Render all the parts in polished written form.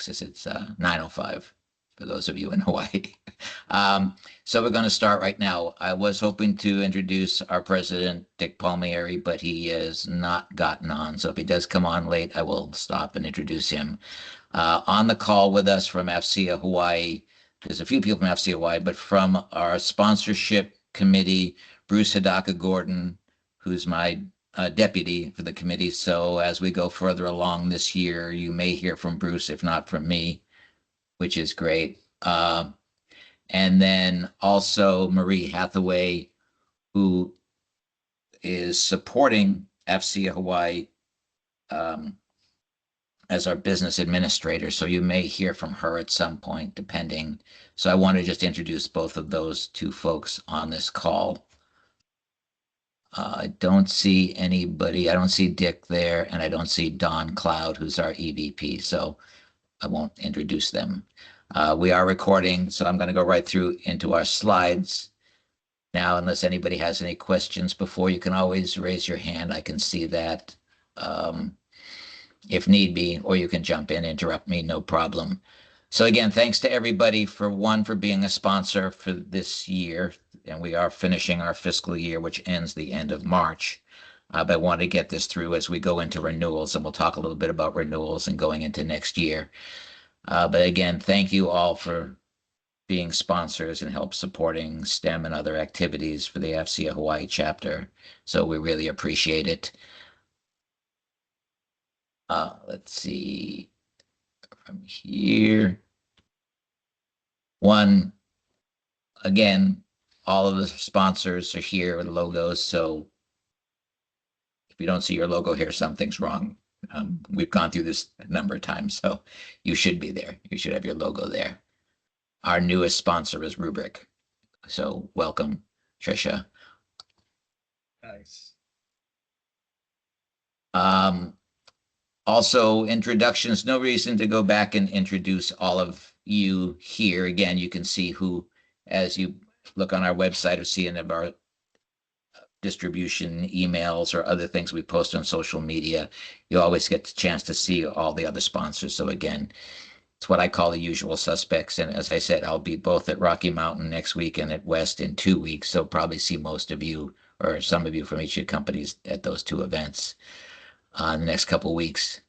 Texas. It's 9:05 for those of you in Hawaii. So we're going to start right now. I was hoping to introduce our president, Dick Palmieri, but he has not gotten on. So if he does come on late, I will stop and introduce him. On the call with us from AFCEA Hawaii, there's a few people from AFCEA Hawaii, but from our sponsorship committee, Bruce Hidaka Gordon, who's my deputy for the committee. So as we go further along this year, you may hear from Bruce, if not from me, which is great. And then also Marie Hathaway, who is supporting AFCEA Hawaii as our business administrator. So you may hear from her at some point, depending. So I want to just introduce both of those two folks on this call. I don't see anybody. I don't see Dick there, and I don't see Don Cloud, who's our EVP. So I won't introduce them. We are recording, so I'm going to go right through into our slides now, unless anybody has any questions before. You can always raise your hand. I can see that if need be, or you can jump in, interrupt me, no problem. So again, thanks to everybody for being a sponsor for this year. And we are finishing our fiscal year, which ends the end of March. But I want to get this through as we go into renewals, and we'll talk a little bit about renewals and going into next year. But again, thank you all for being sponsors and help supporting STEM and other activities for the AFCEA Hawaii chapter. So we really appreciate it. Let's see from here. One, again, all of the sponsors are here with logos. So if you don't see your logo here, something's wrong. We've gone through this a number of times, so you should be there. You should have your logo there. Our newest sponsor is Rubrik. So welcome, Trisha. Nice. Also, introductions. No reason to go back and introduce all of you here. Again, you can see who, as you look on our website or see any of our distribution emails or other things we post on social media, you always get the chance to see all the other sponsors. So again, it's what I call the usual suspects. And as I said, I'll be both at Rocky Mountain next week and at West in 2 weeks. So probably see most of you or some of you from each of the companies at those two events in the next couple of weeks.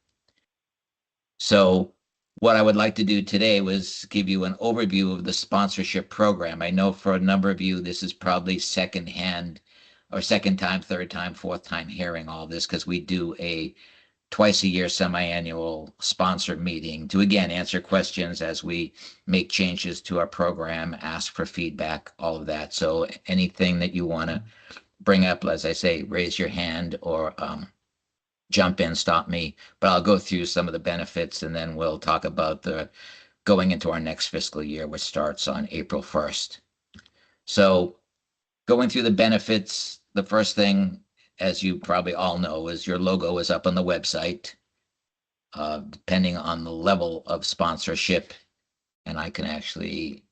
So what I would like to do today was give you an overview of the sponsorship program. I know for a number of you, this is probably secondhand or second time, third time, fourth time hearing all this, because we do a twice a year semi-annual sponsor meeting to, again, answer questions as we make changes to our program, ask for feedback, all of that. So anything that you want to bring up, as I say, raise your hand or jump in, stop me, but I'll go through some of the benefits and then we'll talk about the going into our next fiscal year, which starts on April 1st. So going through the benefits, the first thing, as you probably all know, is your logo is up on the website, depending on the level of sponsorship. And I can actually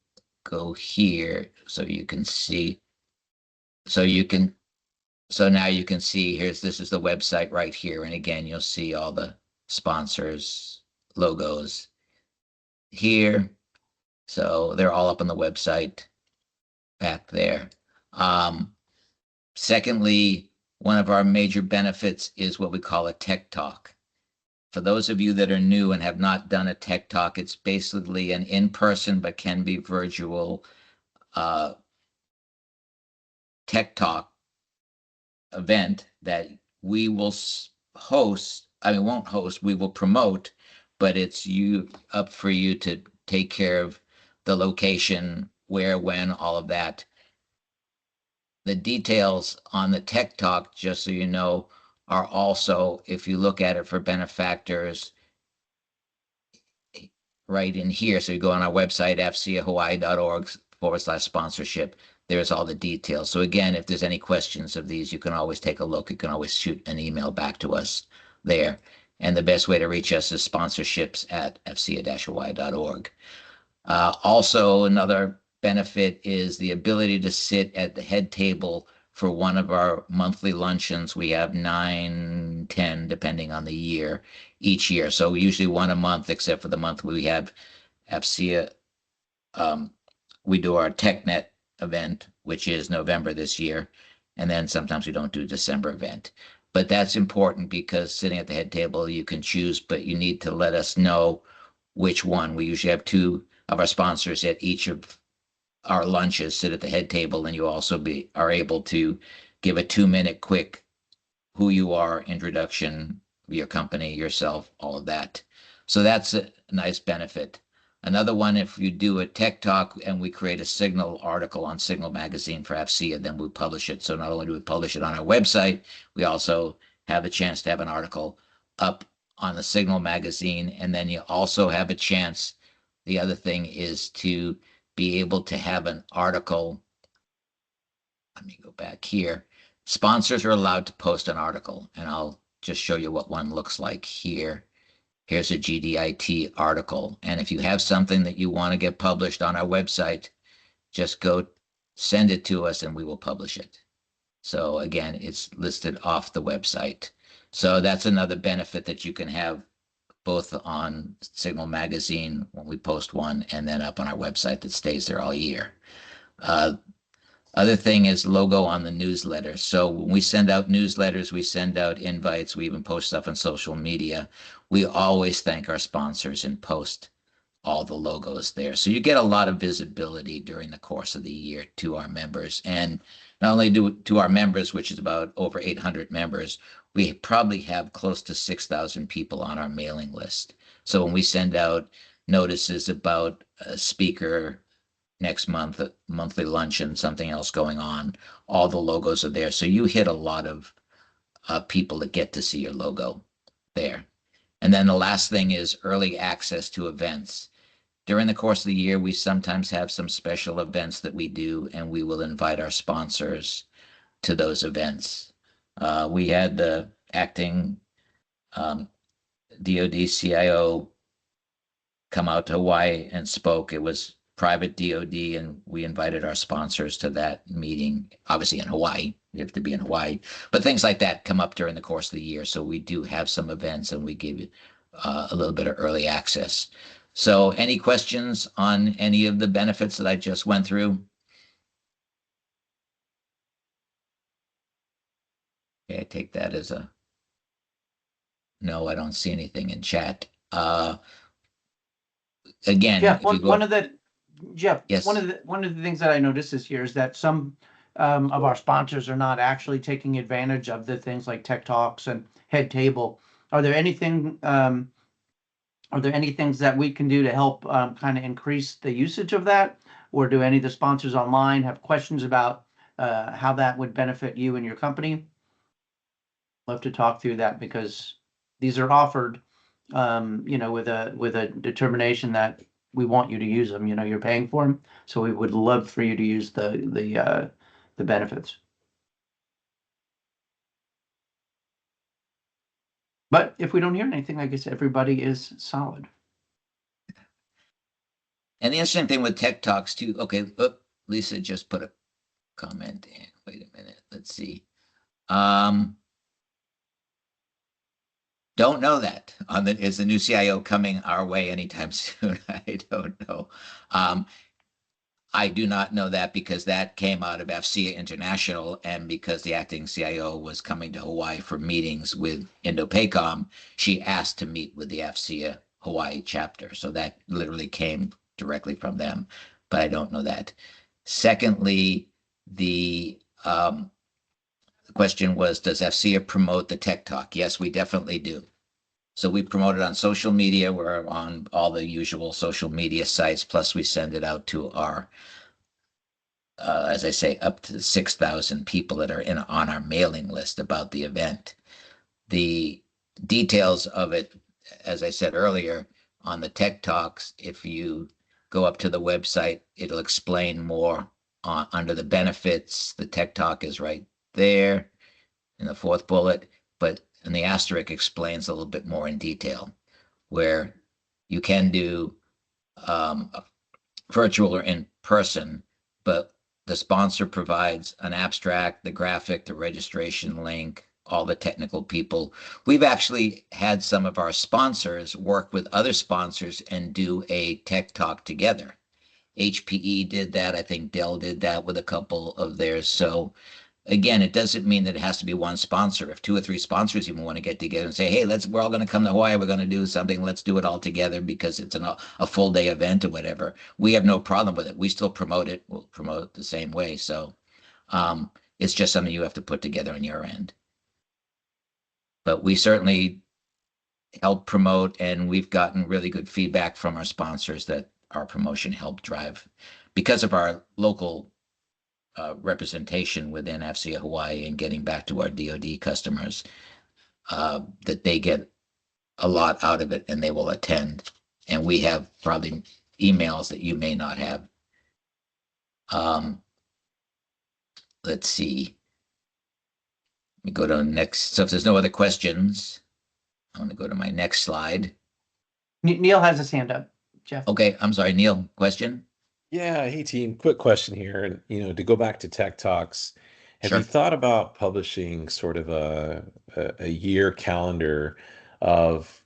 go here so you can see. So now you can see this is the website right here. And again, you'll see all the sponsors logos here. So they're all up on the website back there. Secondly, one of our major benefits is what we call a tech talk. For those of you that are new and have not done a tech talk, it's basically an in-person but can be virtual tech talk event that we will host. I mean, won't host, we will promote, but it's up for you to take care of the location, where, when, all of that. The details on the tech talk, just so you know, are also, if you look at it for benefactors, right in here. So you go on our website, afceahawaii.org/sponsorship. There's all the details. So again, if there's any questions of these, you can always take a look. You can always shoot an email back to us there. And the best way to reach us is sponsorships@afcea-hawaii.org. Also, another benefit is the ability to sit at the head table for one of our monthly luncheons. We have 9, 10, depending on the year, each year. So usually one a month, except for the month we have AFCEA. We do our TechNet event, which is November this year. And then sometimes we don't do December event. But that's important because sitting at the head table, you can choose, but you need to let us know which one. We usually have two of our sponsors at each of our lunches sit at the head table, and you also are able to give a 2-minute quick who you are, introduction, your company, yourself, all of that. So that's a nice benefit. Another one, if you do a tech talk and we create a Signal article on Signal Magazine for AFCEA, then we publish it. So not only do we publish it on our website, we also have a chance to have an article up on the Signal Magazine. And then you also have a chance, the other thing is to be able to have an article. Let me go back here. Sponsors are allowed to post an article, and I'll just show you what one looks like here. Here's a GDIT article. And if you have something that you want to get published on our website, just go send it to us and we will publish it. So again, it's listed off the website. So that's another benefit that you can have both on Signal Magazine when we post one, and then up on our website that stays there all year. Other thing is logo on the newsletter. So when we send out newsletters, we send out invites, we even post stuff on social media. We always thank our sponsors and post all the logos there. So you get a lot of visibility during the course of the year to our members. And not only to our members, which is about over 800 members, we probably have close to 6,000 people on our mailing list. So when we send out notices about a speaker next month, a monthly luncheon, something else going on, all the logos are there. So you hit a lot of people that get to see your logo there. And then the last thing is early access to events. During the course of the year, we sometimes have some special events that we do, and we will invite our sponsors to those events. We had the acting DoD CIO come out to Hawaii and spoke. It was private DoD, and we invited our sponsors to that meeting, obviously in Hawaii. You have to be in Hawaii, but things like that come up during the course of the year. So we do have some events, and we give you a little bit of early access. So any questions on any of the benefits that I just went through? Okay, I take that as a no. I don't see anything in chat. Again, Jeff, if you go, one of the Jeff, yes, one of the things that I noticed this year is that some of our sponsors are not actually taking advantage of the things like Tech Talks and Head Table. Are there anything are there any things that we can do to help kind of increase the usage of that? Or do any of the sponsors online have questions about how that would benefit you and your company? Love to talk through that, because these are offered, with a determination that we want you to use them. You're paying for them, so we would love for you to use the benefits. But if we don't hear anything, I guess everybody is solid. And the interesting thing with Tech Talks too, okay, Lisa just put a comment in. Wait a minute, let's see. Don't know that. Is the new CIO coming our way anytime soon? I don't know. I do not know that, because that came out of AFCEA International, and because the acting CIO was coming to Hawaii for meetings with Indo-Pacom, she asked to meet with the AFCEA Hawaii chapter. So that literally came directly from them, but I don't know that. Secondly, the question was, does AFCEA promote the Tech Talk? Yes, we definitely do. So we promote it on social media. We're on all the usual social media sites, plus we send it out to our, as I say, up to 6,000 people that are on our mailing list about the event. The details of it, as I said earlier, on the Tech Talks, if you go up to the website, it'll explain more under the benefits. The Tech Talk is right there in the fourth bullet, but and the asterisk explains a little bit more in detail, where you can do virtual or in person, but the sponsor provides an abstract, the graphic, the registration link, all the technical people. We've actually had some of our sponsors work with other sponsors and do a tech talk together. HPE did that. I think Dell did that with a couple of theirs. So again, it doesn't mean that it has to be one sponsor. If 2 or 3 sponsors even want to get together and say, hey, we're all going to come to Hawaii, we're going to do something, let's do it all together because it's a full day event or whatever. We have no problem with it. We still promote it. We'll promote it the same way. So it's just something you have to put together on your end. But we certainly help promote, and we've gotten really good feedback from our sponsors that our promotion helped drive because of our local representation within AFCEA Hawaii and getting back to our DoD customers, that they get a lot out of it and they will attend. And we have probably emails that you may not have. Let's see. Let me go to the next. So if there's no other questions, I want to go to my next slide. Neil has his hand up, Jeff. Okay, I'm sorry, Neil, question? Yeah, hey team, quick question here. And to go back to Tech Talks, have Sure. you thought about publishing sort of a year calendar of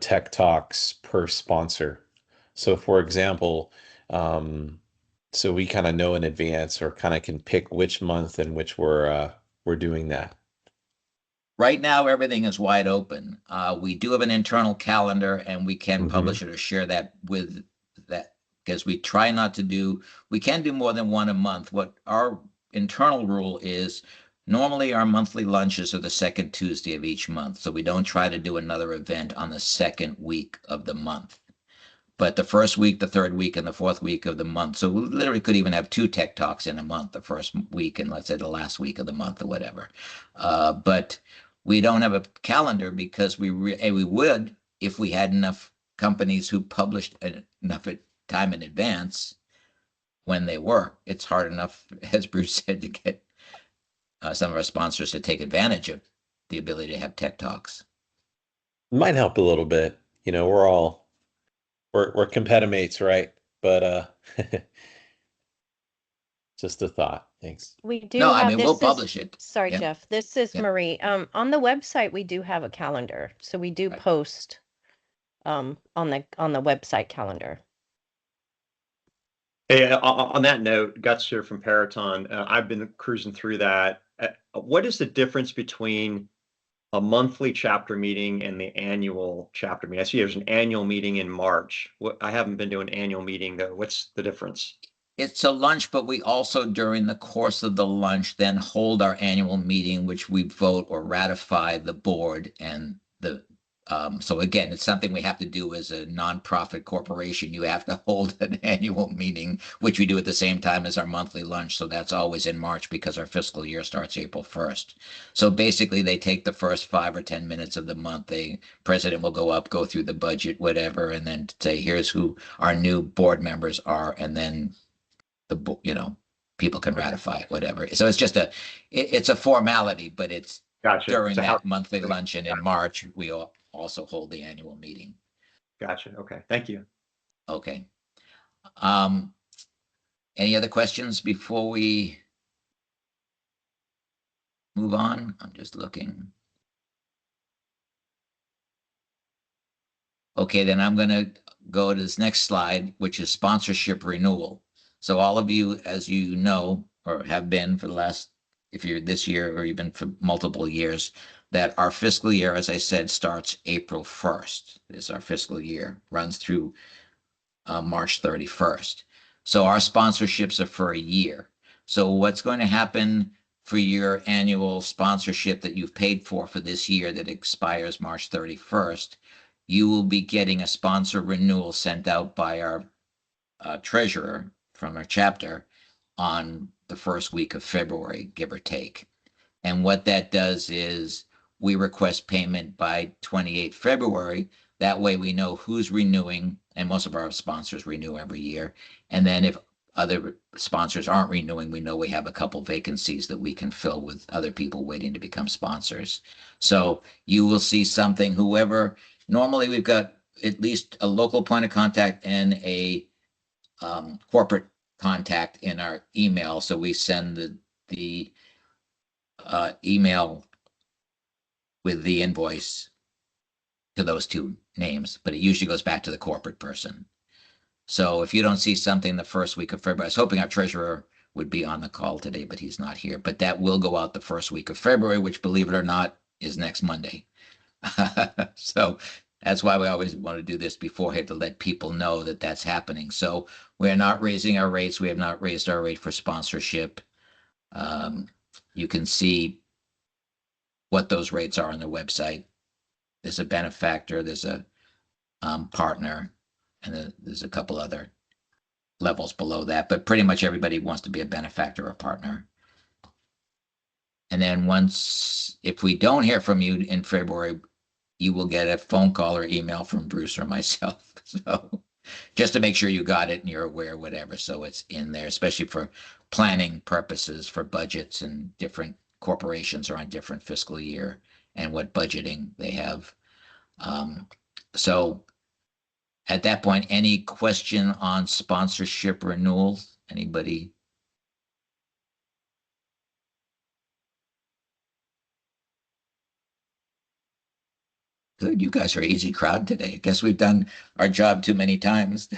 Tech Talks per sponsor? So for example, so we kind of know in advance or kind of can pick which month in which we're doing that. Right now, everything is wide open. We do have an internal calendar, and we can publish it or share that with that, because we try not to do, we can do more than one a month. What our internal rule is, normally our monthly lunches are the second Tuesday of each month. So we don't try to do another event on the second week of the month. But the first week, the third week, and the fourth week of the month. So we literally could even have 2 tech talks in a month, the first week and let's say the last week of the month or whatever. But we don't have a calendar because we would if we had enough companies who published enough time in advance when they were. It's hard enough, as Bruce said, to get some of our sponsors to take advantage of the ability to have tech talks. Might help a little bit. We're competimates, right? But just a thought. Thanks. We do No, have, I mean, we'll publish it. Sorry, Yeah. Jeff. This is Yeah. Marie. On the website, we do have a calendar. So we do Right. post on the website calendar. Hey, on that note, Guts here from Paraton. I've been cruising through that. What is the difference between a monthly chapter meeting and the annual chapter meeting? I see there's an annual meeting in March. I haven't been to an annual meeting though. What's the difference? It's a lunch, but we also, during the course of the lunch, then hold our annual meeting, which we vote or ratify the board and the. So again, it's something we have to do as a nonprofit corporation. You have to hold an annual meeting, which we do at the same time as our monthly lunch. So that's always in March because our fiscal year starts April 1st. So basically, they take the first 5 or 10 minutes of the month. The president will go up, go through the budget, whatever, and then say, here's who our new board members are, and then people can ratify it, whatever. So it's just it's a formality, but it's Gotcha. during So that monthly luncheon in March, we also hold the annual meeting. Gotcha. Okay. Thank you. Okay. Any other questions before we move on? I'm just looking. Okay, then I'm going to go to this next slide, which is sponsorship renewal. So all of you, as you know, or have been for the last, if you're this year or even for multiple years, that our fiscal year, as I said, starts April 1st. This is our fiscal year, runs through March 31st. So our sponsorships are for a year. So what's going to happen for your annual sponsorship that you've paid for this year that expires March 31st, you will be getting a sponsor renewal sent out by our treasurer from our chapter on the first week of February, give or take. And what that does is we request payment by 28 February. That way we know who's renewing, and most of our sponsors renew every year. And then if other sponsors aren't renewing, we know we have a couple vacancies that we can fill with other people waiting to become sponsors. So you will see something, normally we've got at least a local point of contact and a corporate contact in our email. So we send the email with the invoice to those two names, but it usually goes back to the corporate person. So if you don't see something the first week of February, I was hoping our treasurer would be on the call today, but he's not here. But that will go out the first week of February, which, believe it or not, is next Monday. So that's why we always want to do this beforehand, to let people know that that's happening. So we're not raising our rates. We have not raised our rate for sponsorship. You can see what those rates are on the website. There's a benefactor, there's a partner, and there's a couple other levels below that, but pretty much everybody wants to be a benefactor or partner. And then if we don't hear from you in February, you will get a phone call or email from Bruce or myself. So just to make sure you got it and you're aware, whatever. So it's in there, especially for planning purposes, for budgets, and different corporations are on different fiscal year and what budgeting they have. So at that point, any question on sponsorship renewals? Anybody? Good, you guys are an easy crowd today. I guess we've done our job too many times.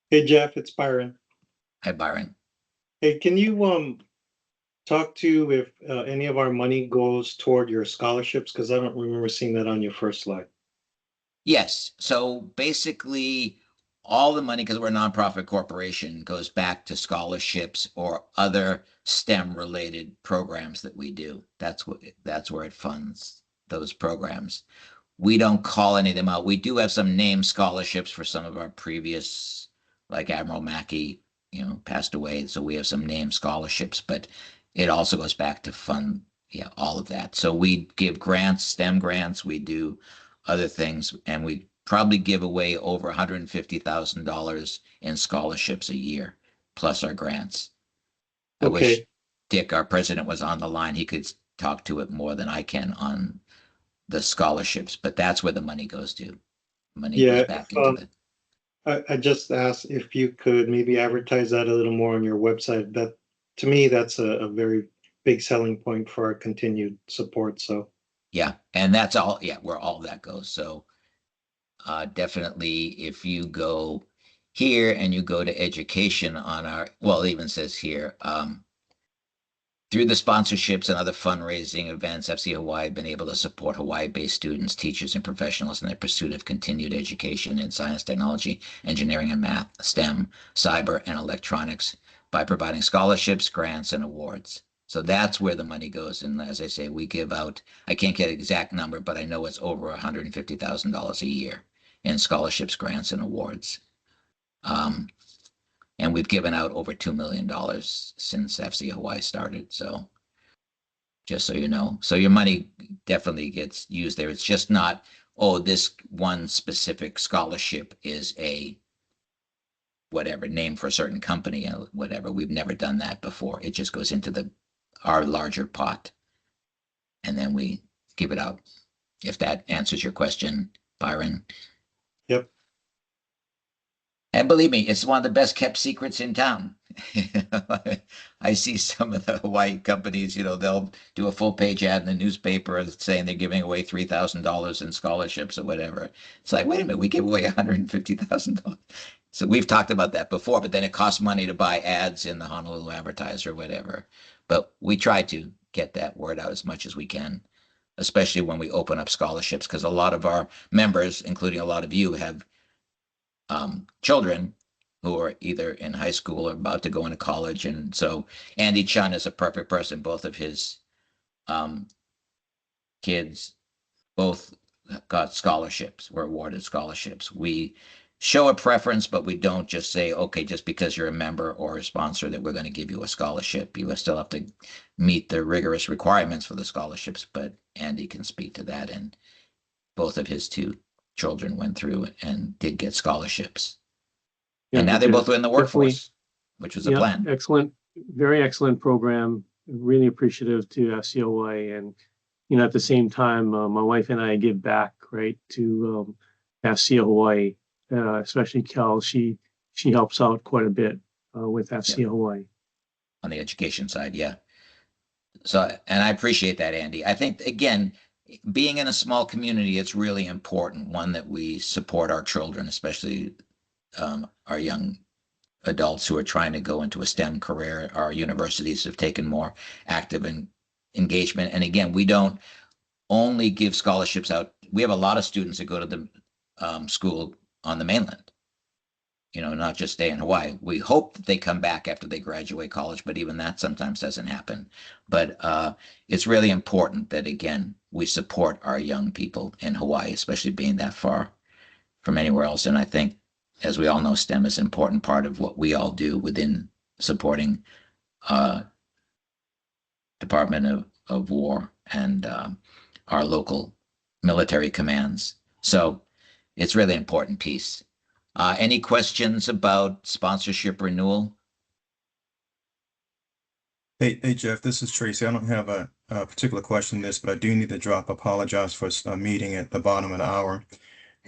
Hey Jeff, it's Byron. Hi, Byron. Hey, can you talk to if any of our money goes toward your scholarships? Because I don't remember seeing that on your first slide. Yes. So basically, all the money, because we're a nonprofit corporation, goes back to scholarships or other STEM related programs that we do. That's where it funds those programs. We don't call any of them out. We do have some named scholarships for some of our previous, like Admiral Mackey, passed away. So we have some named scholarships, but it also goes back to fund, all of that. So we give grants, STEM grants, we do other things, and we probably give away over $150,000 in scholarships a year, plus our grants. I wish Dick, our president, was on the line. He could talk to it more than I can on the scholarships, but that's where the money goes to. Money goes back into I just asked if you could maybe advertise that a little more on your website. That, to me, that's a very big selling point for our continued support. So yeah, and that's all. Yeah, where all that goes. So definitely, if you go here and you go to education on it even says here, through the sponsorships and other fundraising events, AFCEA Hawaii have been able to support Hawaii-based students, teachers, and professionals in their pursuit of continued education in science, technology, engineering, and math, STEM, cyber, and electronics by providing scholarships, grants, and awards. So that's where the money goes. And as I say, we give out, I can't get an exact number, but I know it's over $150,000 a year in scholarships, grants, and awards. And we've given out over $2 million since AFCEA Hawaii started. So just so you know, so your money definitely gets used there. It's just not, this one specific scholarship is a whatever name for a certain company and whatever. We've never done that before. It just goes into our larger pot, and then we give it out. If that answers your question, Byron. Yep. And believe me, it's one of the best kept secrets in town. I see some of the Hawaii companies, they'll do a full page ad in the newspaper saying they're giving away $3,000 in scholarships or whatever. It's like, wait a minute, we give away $150,000. So we've talked about that before, but then it costs money to buy ads in the Honolulu Advertiser or whatever. But we try to get that word out as much as we can, especially when we open up scholarships, because a lot of our members, including a lot of you, have children who are either in high school or about to go into college. And so Andy Chun is a perfect person. Both of his kids both got scholarships, were awarded scholarships. We show a preference, but we don't just say, okay, just because you're a member or a sponsor that we're going to give you a scholarship. You still have to meet the rigorous requirements for the scholarships, but Andy can speak to that. And both of his two children went through and did get scholarships. And now they're both in the workforce, which was a plan. Excellent, very excellent program. Really appreciative to AFCEA Hawaii. And, at the same time, my wife and I give back, right, to AFCEA Hawaii, especially Kel. She she helps out quite a bit with AFCEA Hawaii. On the education side, yeah. So, and I appreciate that, Andy. I think, again, being in a small community, it's really important, one, that we support our children, especially our young adults who are trying to go into a STEM career. Our universities have taken more active engagement. And again, we don't only give scholarships out. We have a lot of students that go to the school on the mainland, not just stay in Hawaii. We hope that they come back after they graduate college, but even that sometimes doesn't happen. But it's really important that, again, we support our young people in Hawaii, especially being that far from anywhere else. And I think, as we all know, STEM is an important part of what we all do within supporting Department of War and our local military commands. So it's really an important piece. Any questions about sponsorship renewal? Hey, Jeff, this is Tracy. I don't have a particular question on this, but I do need to apologize for a meeting at the bottom of the hour.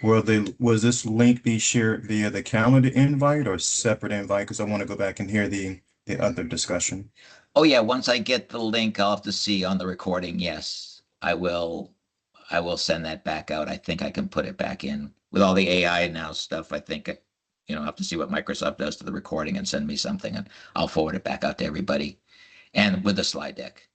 Was this link be shared via the calendar invite or separate invite? Because I want to go back and hear the other discussion. Oh yeah, once I get the link, I'll have to see on the recording. Yes, I will send that back out. I think I can put it back in with all the AI now stuff. I think, I'll have to see what Microsoft does to the recording and send me something, and I'll forward it back out to everybody, and with the slide deck.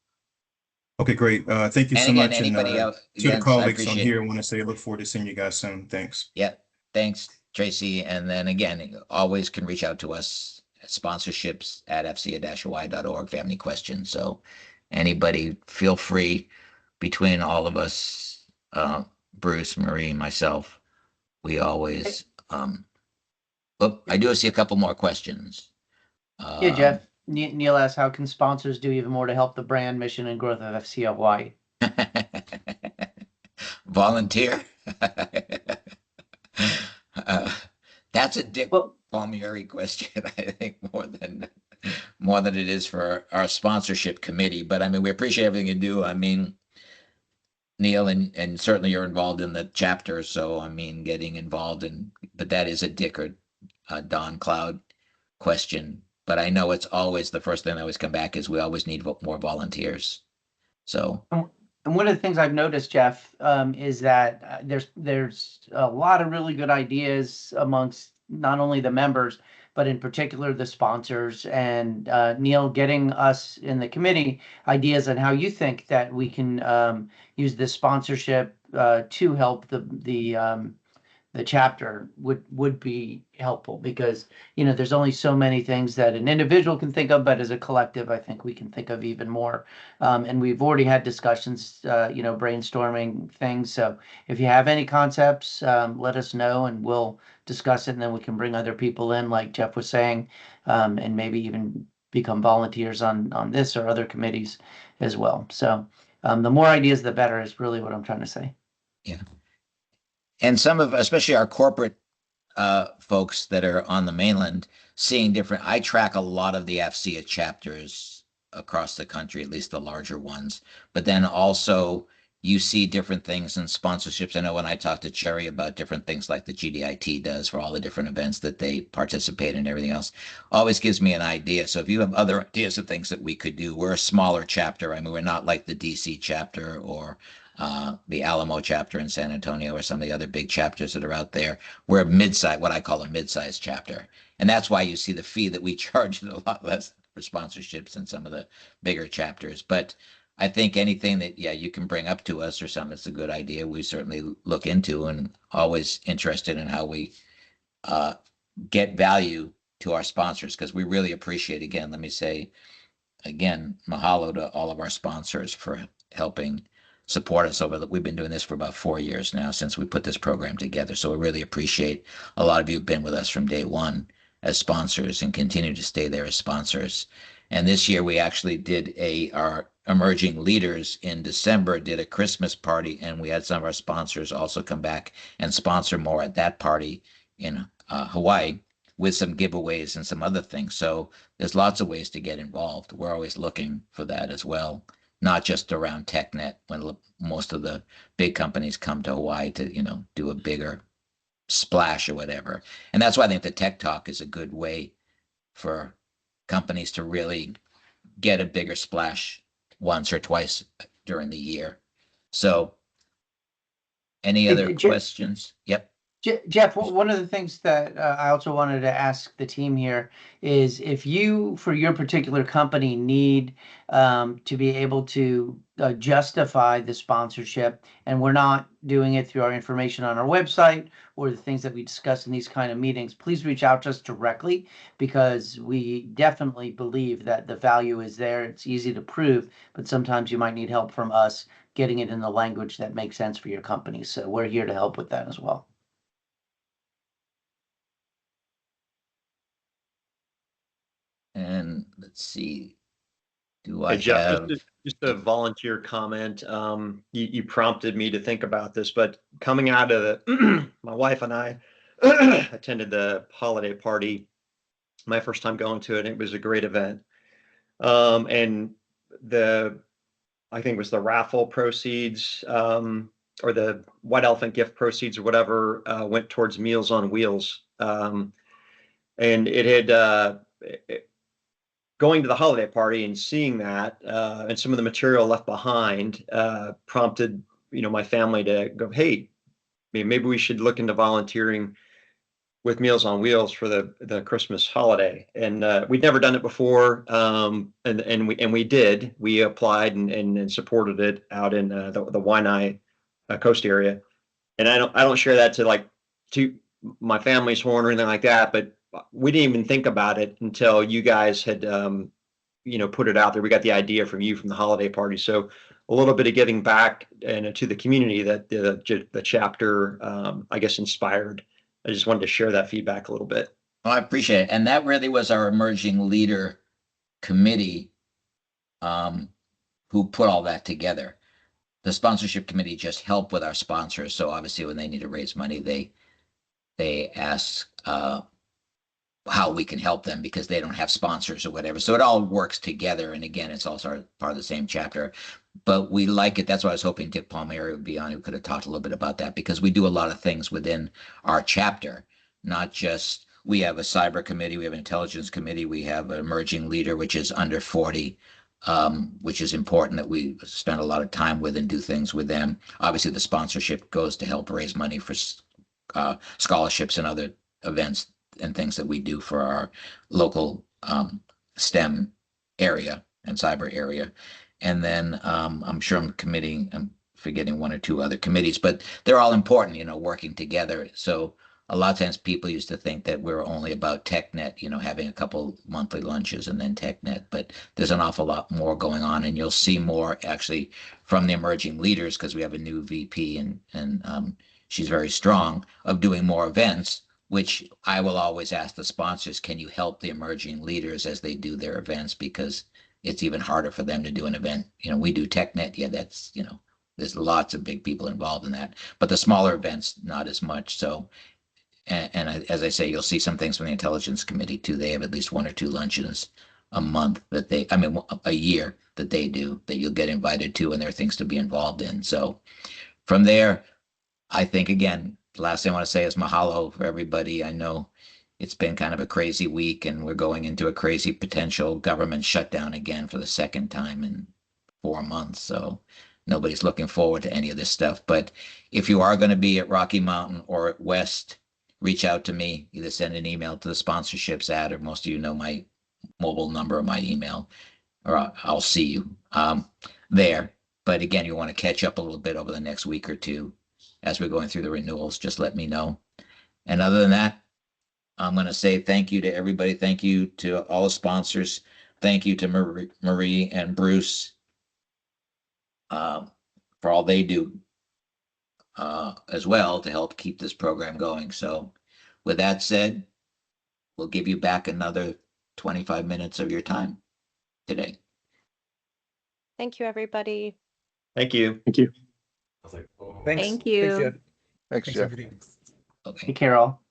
Okay, great. Thank you And so again, much. anybody And else, to the again, I colleagues on appreciate here, I want to say I look forward to seeing you guys soon. Thanks. Yeah, thanks, Tracy. And then again, always can reach out to us at sponsorships@fcea-hawaii.org if you have any questions. So anybody, feel free, between all of us, Bruce, Marie, myself, we always, I do see a couple more questions. Yeah, Jeff. Neil asks, how can sponsors do even more to help the brand, mission, and growth of AFCEA Hawaii? Volunteer. That's a Dick Palmieri question, I think, more than it is for our sponsorship committee. But I mean, we appreciate everything you do. I mean, Neil, and certainly you're involved in the chapter, so I mean, getting involved but that is a Dick or Don Cloud question. But I know it's always the first thing that always come back is we always need more volunteers. So. And one of the things I've noticed, Jeff, is that there's a lot of really good ideas amongst not only the members, but in particular the sponsors. And Neil, getting us in the committee ideas on how you think that we can use this sponsorship to help the chapter would be helpful, because there's only so many things that an individual can think of, but as a collective I think we can think of even more, and we've already had discussions, brainstorming things. So if you have any concepts, let us know and we'll discuss it, and then we can bring other people in, like Jeff was saying, and maybe even become volunteers on this or other committees as well. So the more ideas the better is really what I'm trying to say. Yeah. And some of, especially our corporate folks that are on the mainland, seeing different, I track a lot of the AFCEA chapters across the country, at least the larger ones, but then also you see different things in sponsorships. I know when I talk to Cherry about different things like the GDIT does for all the different events that they participate in and everything else, always gives me an idea. So if you have other ideas of things that we could do, we're a smaller chapter. I mean, we're not like the DC chapter or the Alamo chapter in San Antonio or some of the other big chapters that are out there. We're a mid-size, what I call a mid-sized chapter. And that's why you see the fee that we charge is a lot less for sponsorships than some of the bigger chapters. But I think anything that, you can bring up to us or something that's a good idea, we certainly look into, and always interested in how we get value to our sponsors, because we really appreciate, again, let me say, again, mahalo to all of our sponsors for helping support us we've been doing this for about 4 years now since we put this program together. So we really appreciate a lot of you who've been with us from day one as sponsors and continue to stay there as sponsors. And this year we actually did our emerging leaders in December, did a Christmas party, and we had some of our sponsors also come back and sponsor more at that party in Hawaii with some giveaways and some other things. So there's lots of ways to get involved. We're always looking for that as well. Not just around TechNet, when most of the big companies come to Hawaii to, do a bigger splash or whatever. And that's why I think the Tech Talk is a good way for companies to really get a bigger splash once or twice during the year. So any other questions? Yep. Jeff, one of the things that I also wanted to ask the team here is if you, for your particular company, need to be able to justify the sponsorship, and we're not doing it through our information on our website or the things that we discuss in these kind of meetings, please reach out to us directly, because we definitely believe that the value is there. It's easy to prove, but sometimes you might need help from us getting it in the language that makes sense for your company. So we're here to help with that as well. And let's see. Do Hey, I Jeff, have just a volunteer comment. You prompted me to think about this, but coming out of the, my wife and I attended the holiday party, my first time going to it. It was a great event. And I think it was the raffle proceeds, or the White Elephant gift proceeds or whatever, went towards Meals on Wheels. And it had, going to the holiday party and seeing that, and some of the material left behind, prompted, my family to go, hey, maybe we should look into volunteering with Meals on Wheels for the Christmas holiday. And we'd never done it before. And we did. We applied and supported it out in the Waianae coast area. And I don't share that to my family's horn or anything like that, but we didn't even think about it until you guys had put it out there. We got the idea from you from the holiday party. So a little bit of giving back and to the community that the chapter, I guess, inspired. I just wanted to share that feedback a little bit. Well, I appreciate it. And that really was our emerging leader committee who put all that together. The sponsorship committee just helped with our sponsors. So obviously when they need to raise money, they ask how we can help them because they don't have sponsors or whatever. So it all works together. And again, it's also part of the same chapter. But we like it. That's why I was hoping Dick Palmieri would be on, who could have talked a little bit about that, because we do a lot of things within our chapter, not just, we have a cyber committee, we have an intelligence committee, we have an emerging leader, which is under 40, which is important that we spend a lot of time with and do things with them. Obviously, the sponsorship goes to help raise money for scholarships and other events and things that we do for our local STEM area and cyber area. And then I'm sure I'm forgetting one or two other committees, but they're all important, working together. So a lot of times people used to think that we're only about TechNet, having a couple monthly lunches and then TechNet, but there's an awful lot more going on, and you'll see more actually from the emerging leaders, because we have a new VP and she's very strong, of doing more events, which I will always ask the sponsors, can you help the emerging leaders as they do their events? Because it's even harder for them to do an event. We do TechNet. Yeah, that's, there's lots of big people involved in that, but the smaller events, not as much. So, and as I say, you'll see some things from the intelligence committee too. They have at least one or two luncheons a month a year that they do, that you'll get invited to, and there are things to be involved in. So from there, I think, again, the last thing I want to say is mahalo for everybody. I know it's been kind of a crazy week, and we're going into a crazy potential government shutdown again for the second time in 4 months. So nobody's looking forward to any of this stuff. But if you are going to be at Rocky Mountain or at West, reach out to me. Either send an email to the sponsorships ad, or most of you know my mobile number or my email, or I'll see you there. But again, you want to catch up a little bit over the next week or two as we're going through the renewals, just let me know. And other than that, I'm going to say thank you to everybody. Thank you to all the sponsors. Thank you to Marie and Bruce for all they do as well to help keep this program going. So with that said, we'll give you back another 25 minutes of your time today. Thank you, everybody. Thank you. Thank you. Thanks. Thank you. Thanks, Jeff. Okay. Take care, all.